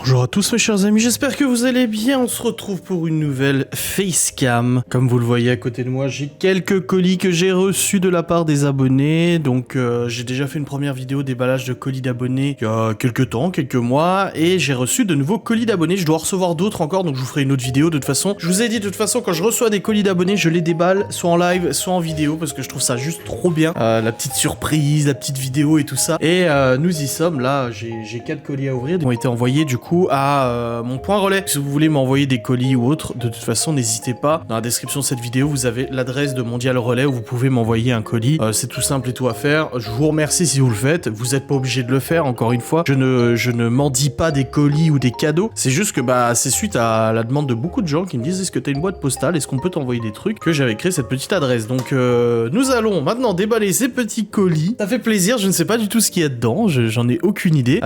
Bonjour à tous mes chers amis, j'espère que vous allez bien. On se retrouve pour une nouvelle facecam. Comme vous le voyez à côté de moi, j'ai quelques colis que j'ai reçus de la part des abonnés. Donc j'ai déjà fait une première vidéo déballage de colis d'abonnés il y a quelques temps, quelques mois. Et j'ai reçu de nouveaux colis d'abonnés. Je dois en recevoir d'autres encore, donc je vous ferai une autre vidéo de toute façon. Je vous ai dit de toute façon, quand je reçois des colis d'abonnés, je les déballe soit en live, soit en vidéo. Parce que je trouve ça juste trop bien. La petite surprise, la petite vidéo et tout ça. Et nous y sommes, là j'ai 4 colis à ouvrir. Ils ont été envoyés du coup à mon point relais. Si vous voulez m'envoyer des colis ou autre, de toute façon n'hésitez pas. Dans la description de cette vidéo vous avez l'adresse de Mondial Relais où vous pouvez m'envoyer un colis. C'est tout simple et tout à faire. Je vous remercie si vous le faites. Vous n'êtes pas obligé de le faire, encore une fois. Je ne mendie pas des colis ou des cadeaux. C'est juste que c'est suite à la demande de beaucoup de gens qui me disent: est-ce que t'as une boîte postale, est-ce qu'on peut t'envoyer des trucs, que j'avais créé cette petite adresse. Donc nous allons maintenant déballer ces petits colis. Ça fait plaisir, je ne sais pas du tout ce qu'il y a dedans, j'en ai aucune idée.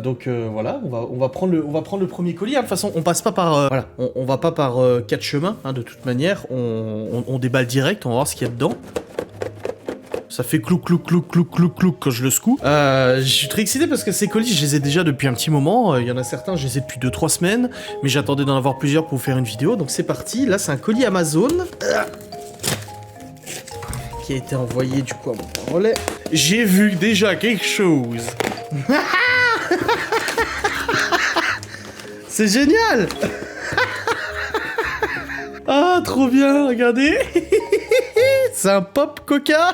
Donc voilà, on va prendre le premier colis. De toute façon, on passe pas par voilà, on va pas par 4 chemins, hein, de toute manière. On déballe direct, on va voir ce qu'il y a dedans. Ça fait clouc clouc clouc clouc clouc clouc quand je le secoue. Je suis très excité parce que ces colis, je les ai déjà depuis un petit moment. Il y en a certains, je les ai depuis 2-3 semaines, mais j'attendais d'en avoir plusieurs pour vous faire une vidéo. Donc c'est parti. Là, c'est un colis Amazon qui a été envoyé du coup à mon point relais. J'ai vu déjà quelque chose. C'est génial. Ah, trop bien, regardez. C'est un pop Coca.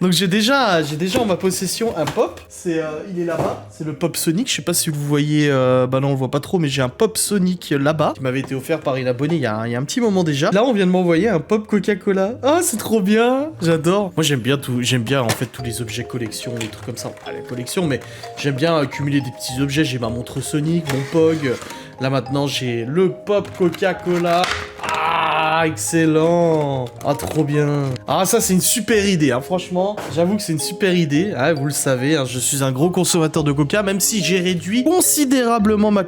Donc j'ai déjà en ma possession un pop. Il est là-bas. C'est le pop Sonic. Je sais pas si vous voyez. Bah non, on le voit pas trop, mais j'ai un pop Sonic là-bas qui m'avait été offert par une abonnée il y a un petit moment déjà. Là, on vient de m'envoyer un pop Coca-Cola. Ah, c'est trop bien. J'adore. Moi, j'aime bien en fait tous les objets collection, les trucs comme ça. Pas la collection, mais j'aime bien accumuler des petits objets. J'ai ma montre Sonic, mon Pog. Là maintenant, j'ai le pop Coca-Cola. Ah, excellent. Ah, trop bien. Ah, ça, c'est une super idée, hein. Franchement, j'avoue que c'est une super idée. Ah, vous le savez, hein, je suis un gros consommateur de Coca, même si j'ai réduit considérablement ma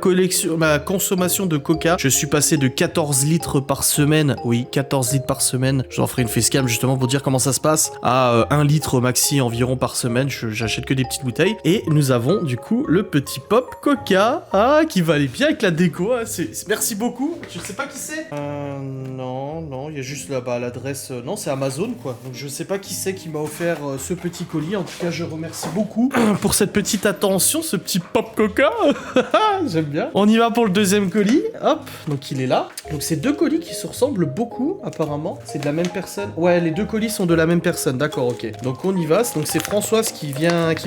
consommation de Coca. Je suis passé de 14 litres par semaine. Oui, 14 litres par semaine. Je vous en ferai une facecam justement pour dire comment ça se passe. À 1 litre au maxi environ par semaine. J'achète que des petites bouteilles. Et nous avons, du coup, le petit pop Coca. Ah, qui va aller bien avec la déco. Hein. Merci beaucoup. Je sais pas qui c'est. Non, il y a juste là-bas l'adresse. Non, c'est Amazon, quoi. Donc je sais pas qui c'est qui m'a offert ce petit colis. En tout cas, je remercie beaucoup pour cette petite attention, ce petit pop Coca. J'aime bien. On y va pour le deuxième colis. Hop, donc il est là. Donc c'est deux colis qui se ressemblent beaucoup, apparemment. C'est de la même personne. Ouais, les deux colis sont de la même personne. D'accord, ok. Donc on y va. Donc c'est Françoise qui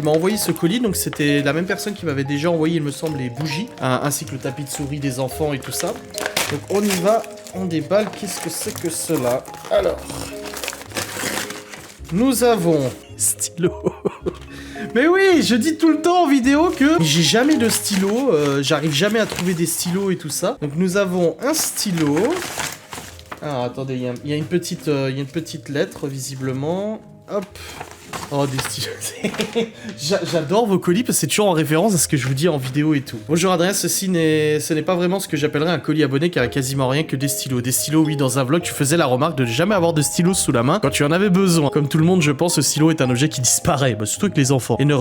m'a envoyé ce colis. Donc c'était la même personne qui m'avait déjà envoyé, il me semble, les bougies, ainsi que le tapis de souris des enfants et tout ça. Donc on y va. On déballe, qu'est-ce que c'est que cela? Alors, nous avons stylo. Mais oui, je dis tout le temps en vidéo que j'ai jamais de stylo, j'arrive jamais à trouver des stylos et tout ça. Donc nous avons un stylo. Alors attendez, il y a une petite lettre visiblement. Hop. Oh, des stylos. J'adore vos colis parce que c'est toujours en référence à ce que je vous dis en vidéo et tout. Bonjour Adrien, ce n'est pas vraiment ce que j'appellerais un colis abonné car il n'y a quasiment rien que des stylos. Des stylos, oui, dans un vlog, tu faisais la remarque de ne jamais avoir de stylos sous la main quand tu en avais besoin. Comme tout le monde, je pense, ce stylo est un objet qui disparaît, surtout avec les enfants. Et ne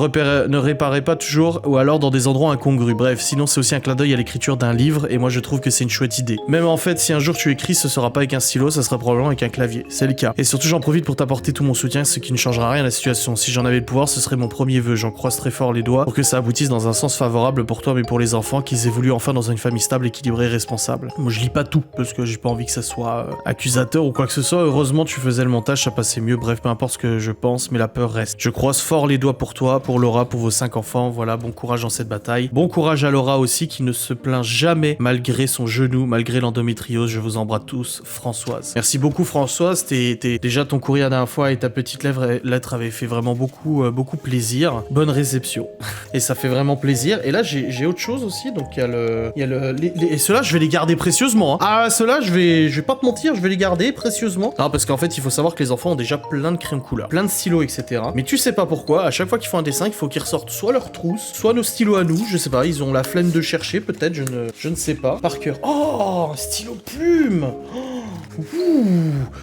réparait pas toujours ou alors dans des endroits incongrus. Bref, sinon c'est aussi un clin d'œil à l'écriture d'un livre et moi je trouve que c'est une chouette idée. Même en fait, si un jour tu écris, ce sera pas avec un stylo, ça sera probablement avec un clavier. C'est le cas. Et surtout, j'en profite pour t'apporter tout mon soutien, ce qui ne changera rien à la situation. Si j'en avais le pouvoir, ce serait mon premier vœu. J'en croise très fort les doigts pour que ça aboutisse dans un sens favorable pour toi mais pour les enfants, qu'ils évoluent enfin dans une famille stable, équilibrée et responsable. Moi je lis pas tout parce que j'ai pas envie que ça soit accusateur ou quoi que ce soit. Heureusement tu faisais le montage, ça passait mieux. Bref, peu importe ce que je pense, mais la peur reste. Je croise fort les doigts pour toi, pour Laura, pour vos 5 enfants. Voilà, bon courage dans cette bataille. Bon courage à Laura aussi qui ne se plaint jamais malgré son genou, malgré l'endométriose. Je vous embrasse tous, Françoise. Merci beaucoup Françoise, déjà ton courrier la dernière fois et ta petite lettre avait fait vraiment beaucoup plaisir. Bonne réception. Et ça fait vraiment plaisir. Et là, j'ai autre chose aussi. Donc, et ceux-là, je vais les garder précieusement. Hein. Ah, ceux-là, je vais pas te mentir, je vais les garder précieusement. Non, parce qu'en fait, il faut savoir que les enfants ont déjà plein de crayons couleur, plein de stylos, etc. Mais tu sais pas pourquoi, à chaque fois qu'ils font un dessin, il faut qu'ils ressortent soit leur trousse, soit nos stylos à nous. Je sais pas, ils ont la flemme de chercher, peut-être, je ne sais pas. Par cœur. Oh, un stylo plume. Oh, Ouh,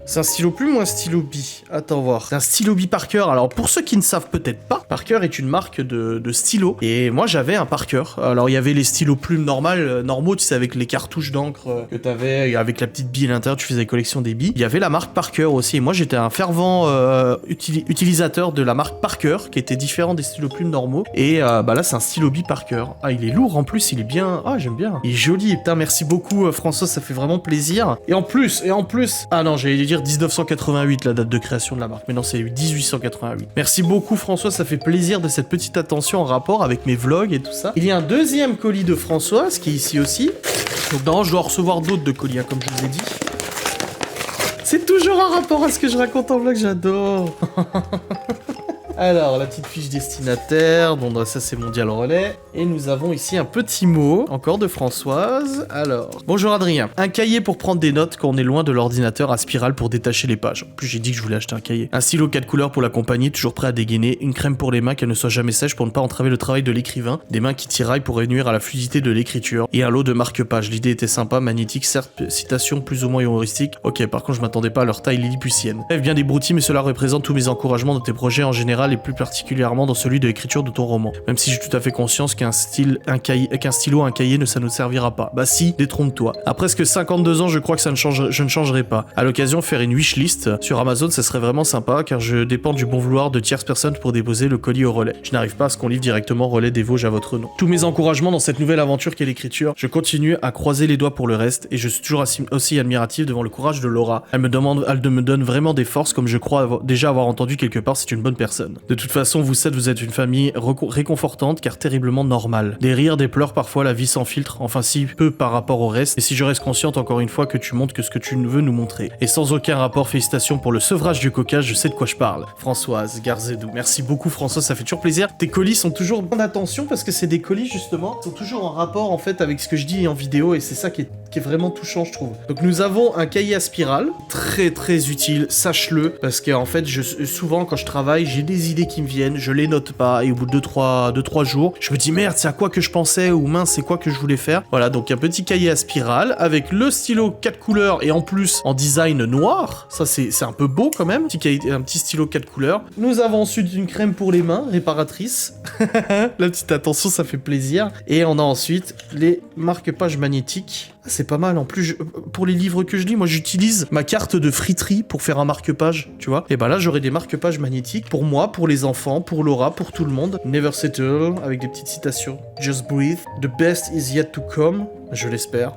c'est un stylo plume ou un stylo bi? Attends voir. C'est un stylo bi Parker. Alors pour ceux qui ne savent peut-être pas, Parker est une marque de stylo. Et moi j'avais un Parker. Alors il y avait les stylos plumes normaux, tu sais, avec les cartouches d'encre que t'avais, avec la petite bille à l'intérieur, tu faisais collection des billes. Il y avait la marque Parker aussi. Et moi j'étais un fervent utilisateur de la marque Parker, qui était différent des stylos plumes normaux. Et bah là c'est un stylo bi Parker. Ah, il est lourd en plus, il est bien. Ah, j'aime bien. Il est joli. Putain, merci beaucoup François, ça fait vraiment plaisir. Et en plus, ah non, j'allais dire 1988 la date de création de la marque, mais non, c'est 1888. Merci beaucoup François, ça fait plaisir de cette petite attention en rapport avec mes vlogs et tout ça. Il y a un deuxième colis de Françoise qui est ici aussi. Donc non, je dois en recevoir d'autres de colis, hein, comme je vous ai dit. C'est toujours un rapport à ce que je raconte en vlog, j'adore. Alors, la petite fiche destinataire, bon, ça c'est Mondial Relais. Et nous avons ici un petit mot, encore de Françoise. Alors, bonjour Adrien. Un cahier pour prendre des notes quand on est loin de l'ordinateur à spirale pour détacher les pages. En plus, j'ai dit que je voulais acheter un cahier. Un stylo 4 couleurs pour l'accompagner, toujours prêt à dégainer. Une crème pour les mains, qu'elle ne soit jamais sèche pour ne pas entraver le travail de l'écrivain. Des mains qui tiraillent pour réduire à la fluidité de l'écriture. Et un lot de marque-pages. L'idée était sympa, magnétique, certes, citation plus ou moins humoristiques. Ok, par contre, je m'attendais pas à leur taille lilliputienne. Bref, bien des broutilles, mais cela représente tous mes encouragements dans tes projets en général et plus particulièrement dans celui de l'écriture de ton roman. Même si j'ai tout à fait conscience qu'un stylo, un cahier, ça ne servira pas. Bah si, détrompe-toi. À presque 52 ans, je crois que je ne changerai pas. À l'occasion, faire une wishlist sur Amazon, ça serait vraiment sympa, car je dépends du bon vouloir de tierces personnes pour déposer le colis au relais. Je n'arrive pas à ce qu'on livre directement Relais des Vosges à votre nom. Tous mes encouragements dans cette nouvelle aventure qu'est l'écriture. Je continue à croiser les doigts pour le reste, et je suis toujours aussi admiratif devant le courage de Laura. Elle me donne vraiment des forces, comme je crois déjà avoir entendu quelque part, c'est une bonne personne. De toute façon, vous êtes une famille réconfortante car terriblement normale. Des rires, des pleurs, parfois la vie sans filtre, enfin si peu par rapport au reste, et si je reste consciente encore une fois que tu montres que ce que tu veux nous montrer. Et sans aucun rapport, félicitations pour le sevrage du coquage, je sais de quoi je parle. Françoise Garzedou. Merci beaucoup Françoise, ça fait toujours plaisir. Tes colis sont toujours bien d'attention parce que c'est des colis justement, sont toujours en rapport en fait avec ce que je dis en vidéo et c'est ça qui est vraiment touchant je trouve. Donc nous avons un cahier à spirale, très très utile, sache-le, parce qu'en fait souvent quand je travaille, j'ai des idées qui me viennent, je les note pas et au bout de 2-3 jours, je me dis merde, c'est à quoi que je pensais ou mince, c'est quoi que je voulais faire. Voilà, donc un petit cahier à spirale avec le stylo 4 couleurs et en plus en design noir. Ça c'est un peu beau quand même, un petit stylo 4 couleurs. Nous avons ensuite une crème pour les mains, réparatrice. La petite attention, ça fait plaisir. Et on a ensuite les marque-pages magnétiques. C'est pas mal, en plus, pour les livres que je lis, moi j'utilise ma carte de friterie pour faire un marque-page, tu vois. Et bah là, j'aurai des marque-pages magnétiques pour moi, pour les enfants, pour Laura, pour tout le monde. Never settle, avec des petites citations. Just breathe. The best is yet to come. Je l'espère.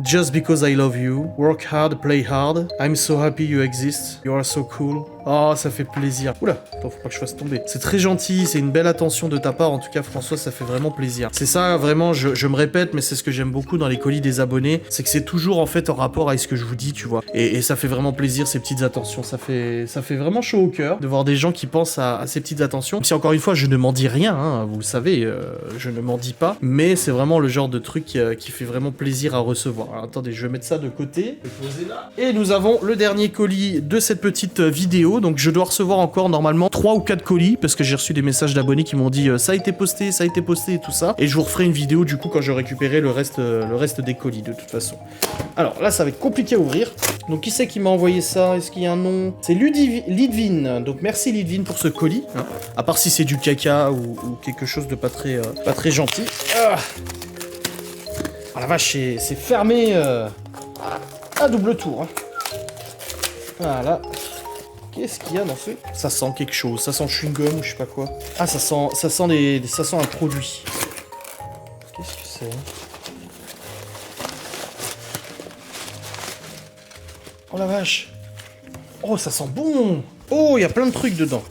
Just because I love you. Work hard, play hard. I'm so happy you exist. You are so cool. Oh, ça fait plaisir. Oula, attends, faut pas que je fasse tomber. C'est très gentil, c'est une belle attention de ta part. En tout cas, François, ça fait vraiment plaisir. C'est ça, vraiment, je me répète, mais c'est ce que j'aime beaucoup dans les colis des abonnés. C'est que c'est toujours, en fait, en rapport avec ce que je vous dis, tu vois. Et ça fait vraiment plaisir, ces petites attentions. Ça fait vraiment chaud au cœur de voir des gens qui pensent à ces petites attentions. Même si, encore une fois, je ne m'en dis rien, hein, vous le savez, je ne m'en dis pas. Mais c'est vraiment le genre de truc qui fait vraiment plaisir à recevoir. Alors, attendez, je vais mettre ça de côté. Je vais poser là. Et nous avons le dernier colis de cette petite vidéo. Donc je dois recevoir encore normalement 3 ou 4 colis parce que j'ai reçu des messages d'abonnés qui m'ont dit ça a été posté et tout ça. Et je vous referai une vidéo du coup quand je récupérerai le reste des colis de toute façon. Alors là ça va être compliqué à ouvrir. Donc qui c'est qui m'a envoyé ça? Est-ce qu'il y a un nom? C'est Lidvin. Donc merci Lidvin pour ce colis. Hein. À part si c'est du caca ou quelque chose de pas très gentil. Ah, oh, la vache, c'est fermé à double tour. Hein. Voilà. Qu'est-ce qu'il y a dans ce... Ça sent quelque chose, ça sent chewing-gum ou je sais pas quoi. Ah, ça sent un produit. Qu'est-ce que c'est? Oh la vache. Oh, ça sent bon. Oh, il y a plein de trucs dedans.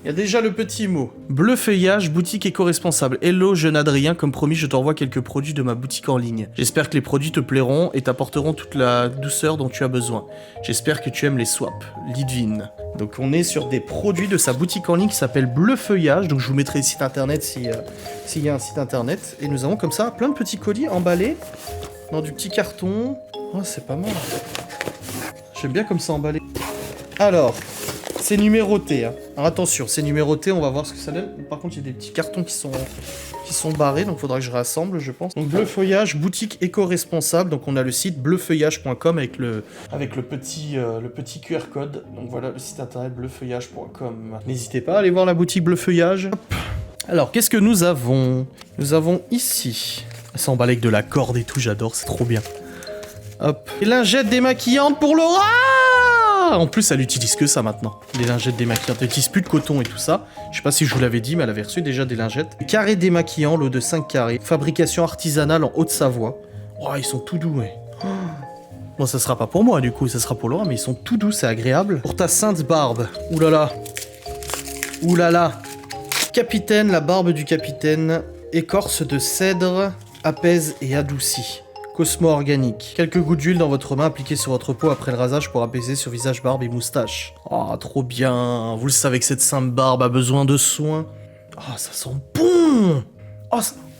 Il y a déjà le petit mot. Bleu feuillage, boutique éco-responsable. Hello, jeune Adrien, comme promis, je t'envoie quelques produits de ma boutique en ligne. J'espère que les produits te plairont et t'apporteront toute la douceur dont tu as besoin. J'espère que tu aimes les swaps. Lidvin. Donc on est sur des produits de sa boutique en ligne qui s'appelle Bleu feuillage. Donc je vous mettrai le site internet s'il y a un site internet. Et nous avons comme ça plein de petits colis emballés dans du petit carton. Oh, c'est pas mal. J'aime bien comme ça emballé. Alors... c'est numéroté, hein. Alors attention, c'est numéroté, on va voir ce que ça donne. Par contre, il y a des petits cartons qui sont qui sont barrés, donc faudra que je rassemble, je pense. Donc Bleu Feuillage, boutique éco-responsable. Donc on a le site bleufeuillage.com avec le petit QR code. Donc voilà le site internet bleufeuillage.com. N'hésitez pas à aller voir la boutique Bleu Feuillage. Hop. Alors qu'est-ce que nous avons? Nous avons ici. Ça emballé avec de la corde et tout, j'adore, c'est trop bien. Hop. Les lingettes démaquillantes pour Laura. En plus, elle utilise que ça maintenant. Les lingettes démaquillantes. Elle utilise plus de coton et tout ça. Je sais pas si je vous l'avais dit, mais elle avait reçu déjà des lingettes. Carré démaquillant, lot de 5 carrés. Fabrication artisanale en Haute-Savoie. Oh, ils sont tout doux, ouais. Oh. Bon, ça sera pas pour moi, du coup. Ça sera pour Laura, mais ils sont tout doux, c'est agréable. Pour ta sainte barbe. Ouh là là. Ouh là là. Capitaine, la barbe du capitaine. Écorce de cèdre. Apaise et adoucit. Cosmo organique. Quelques gouttes d'huile dans votre main appliquées sur votre peau après le rasage pour apaiser sur visage, barbe et moustache. Oh, trop bien. Vous le savez que cette sainte barbe a besoin de soins. Oh, ça sent bon.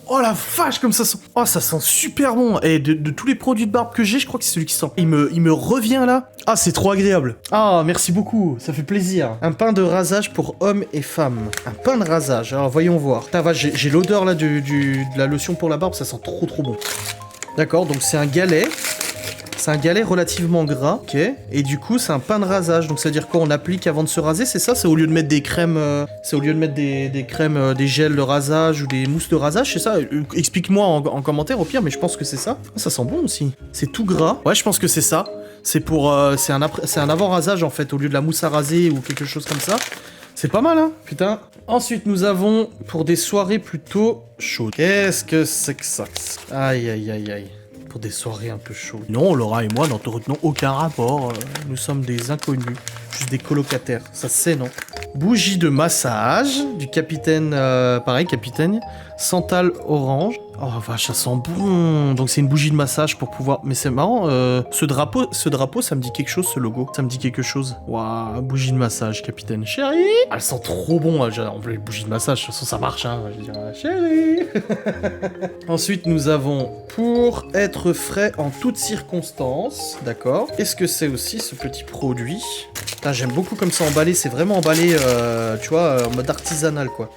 Oh la vache, comme ça sent. Oh, ça sent super bon. Et de tous les produits de barbe que j'ai, je crois que c'est celui qui sent. Il me revient là. Ah, c'est trop agréable. Ah, merci beaucoup. Ça fait plaisir. Un pain de rasage pour hommes et femmes. Un pain de rasage. Alors, voyons voir. J'ai l'odeur là de la lotion pour la barbe. Ça sent trop bon. D'accord, donc c'est un galet. C'est un galet relativement gras, ok. Et du coup, c'est un pain de rasage. Donc, c'est-à-dire quoi, on applique avant de se raser, c'est ça? C'est au lieu de mettre des crèmes, c'est au lieu de mettre des crèmes, des gels de rasage ou des mousses de rasage, c'est ça? Explique-moi en commentaire au pire, mais je pense que c'est ça. Oh, ça sent bon aussi. C'est tout gras. Ouais, je pense que c'est ça. C'est pour, c'est un avant rasage en fait, au lieu de la mousse à raser ou quelque chose comme ça. C'est pas mal, hein, putain. Ensuite, nous avons, pour des soirées plutôt chaudes. Qu'est-ce que c'est que ça? Aïe, aïe, aïe, aïe. Pour des soirées un peu chaudes. Non, Laura et moi n'entretenons aucun rapport. Nous sommes des inconnus. Juste des colocataires. Ça c'est, non? Bougie de massage du capitaine, pareil, capitaine. Santal orange. Oh vache, ça sent bon. Donc c'est une bougie de massage pour pouvoir... Mais c'est marrant, ce drapeau, ça me dit quelque chose, ce logo. Ça me dit quelque chose. Waouh, bougie de massage, capitaine. Chérie. Elle sent trop bon. En plus, les bougies de massage, de toute façon, ça marche, hein. Je dirais, chérie. Ensuite, nous avons pour être frais en toutes circonstances. D'accord. Qu'est-ce que c'est aussi, ce petit produit? Putain, j'aime beaucoup comme ça emballé. C'est vraiment emballé, tu vois, en mode artisanal, quoi.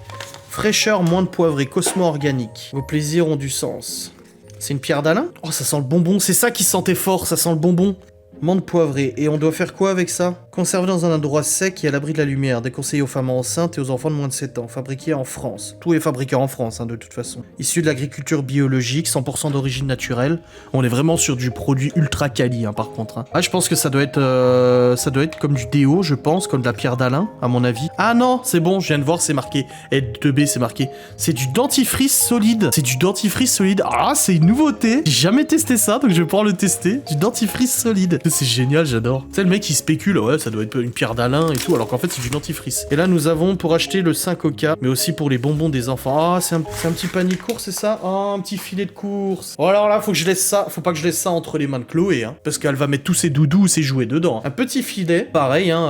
Fraîcheur, moins de poivré, Cosmo organique. Vos plaisirs ont du sens. C'est une pierre d'Alain? Oh, ça sent le bonbon. C'est ça qui sentait fort, ça sent le bonbon. Menthe poivrée. Et on doit faire quoi avec ça? Conservé dans un endroit sec et à l'abri de la lumière. Déconseillé aux femmes enceintes et aux enfants de moins de 7 ans. Fabriqué en France. Tout est fabriqué en France, hein, de toute façon. Issu de l'agriculture biologique, 100% d'origine naturelle. On est vraiment sur du produit ultra quali, hein, par contre. Hein. Ah, je pense que ça doit être comme du déo, je pense, comme de la pierre d'Alain, à mon avis. Ah non, c'est bon, je viens de voir, c'est marqué. L2B, c'est marqué. C'est du dentifrice solide. C'est du dentifrice solide. Ah, c'est une nouveauté. J'ai jamais testé ça, donc je vais pouvoir le tester. Du dentifrice solide. C'est génial, j'adore. Tu sais, le mec qui spécule, ouais, ça doit être une pierre d'Alain et tout, alors qu'en fait, c'est du dentifrice. Et là, nous avons pour acheter le 5 Coca, mais aussi pour les bonbons des enfants. Ah, c'est un petit panier de course, c'est ça? Ah, un petit filet de course. Oh, alors là, faut que je laisse ça. Faut pas que je laisse ça entre les mains de Chloé, hein, parce qu'elle va mettre tous ses doudous, ses jouets dedans. Un petit filet, pareil, hein,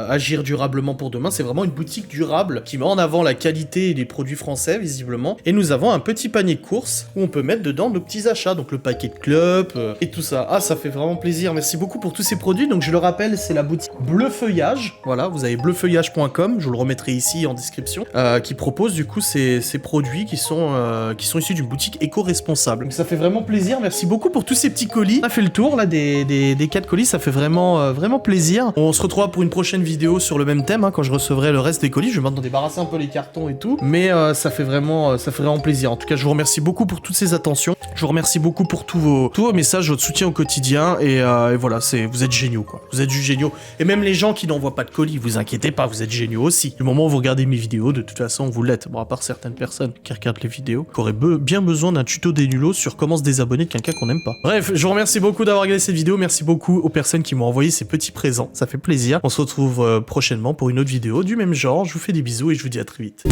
agir durablement pour demain. C'est vraiment une boutique durable qui met en avant la qualité des produits français, visiblement. Et nous avons un petit panier de course où on peut mettre dedans nos petits achats, donc le paquet de clopes et tout ça. Ah, ça fait vraiment plaisir. Merci beaucoup pour tous ces produits. Donc je le rappelle, c'est la boutique Bleu Feuillage. Voilà, vous avez bleufeuillage.com, je vous le remettrai ici en description, qui propose du coup ces produits qui sont issus d'une boutique éco-responsable. Donc ça fait vraiment plaisir. Merci beaucoup pour tous ces petits colis. On a fait le tour là des 4 colis, ça fait vraiment plaisir. On se retrouvera pour une prochaine vidéo sur le même thème, hein, quand je recevrai le reste des colis. Je vais maintenant débarrasser un peu les cartons et tout, mais ça fait vraiment plaisir. En tout cas, je vous remercie beaucoup pour toutes ces attentions. Je vous remercie beaucoup pour tous vos messages, votre soutien au quotidien et voilà, vous êtes géniaux, quoi. Vous êtes juste géniaux. Et même les gens qui n'envoient pas de colis, vous inquiétez pas, vous êtes géniaux aussi. Du moment où vous regardez mes vidéos, de toute façon, vous l'êtes. Bon, à part certaines personnes qui regardent les vidéos, qui auraient bien besoin d'un tuto des nulos sur comment se désabonner de quelqu'un qu'on n'aime pas. Bref, je vous remercie beaucoup d'avoir regardé cette vidéo. Merci beaucoup aux personnes qui m'ont envoyé ces petits présents. Ça fait plaisir. On se retrouve prochainement pour une autre vidéo du même genre. Je vous fais des bisous et je vous dis à très vite.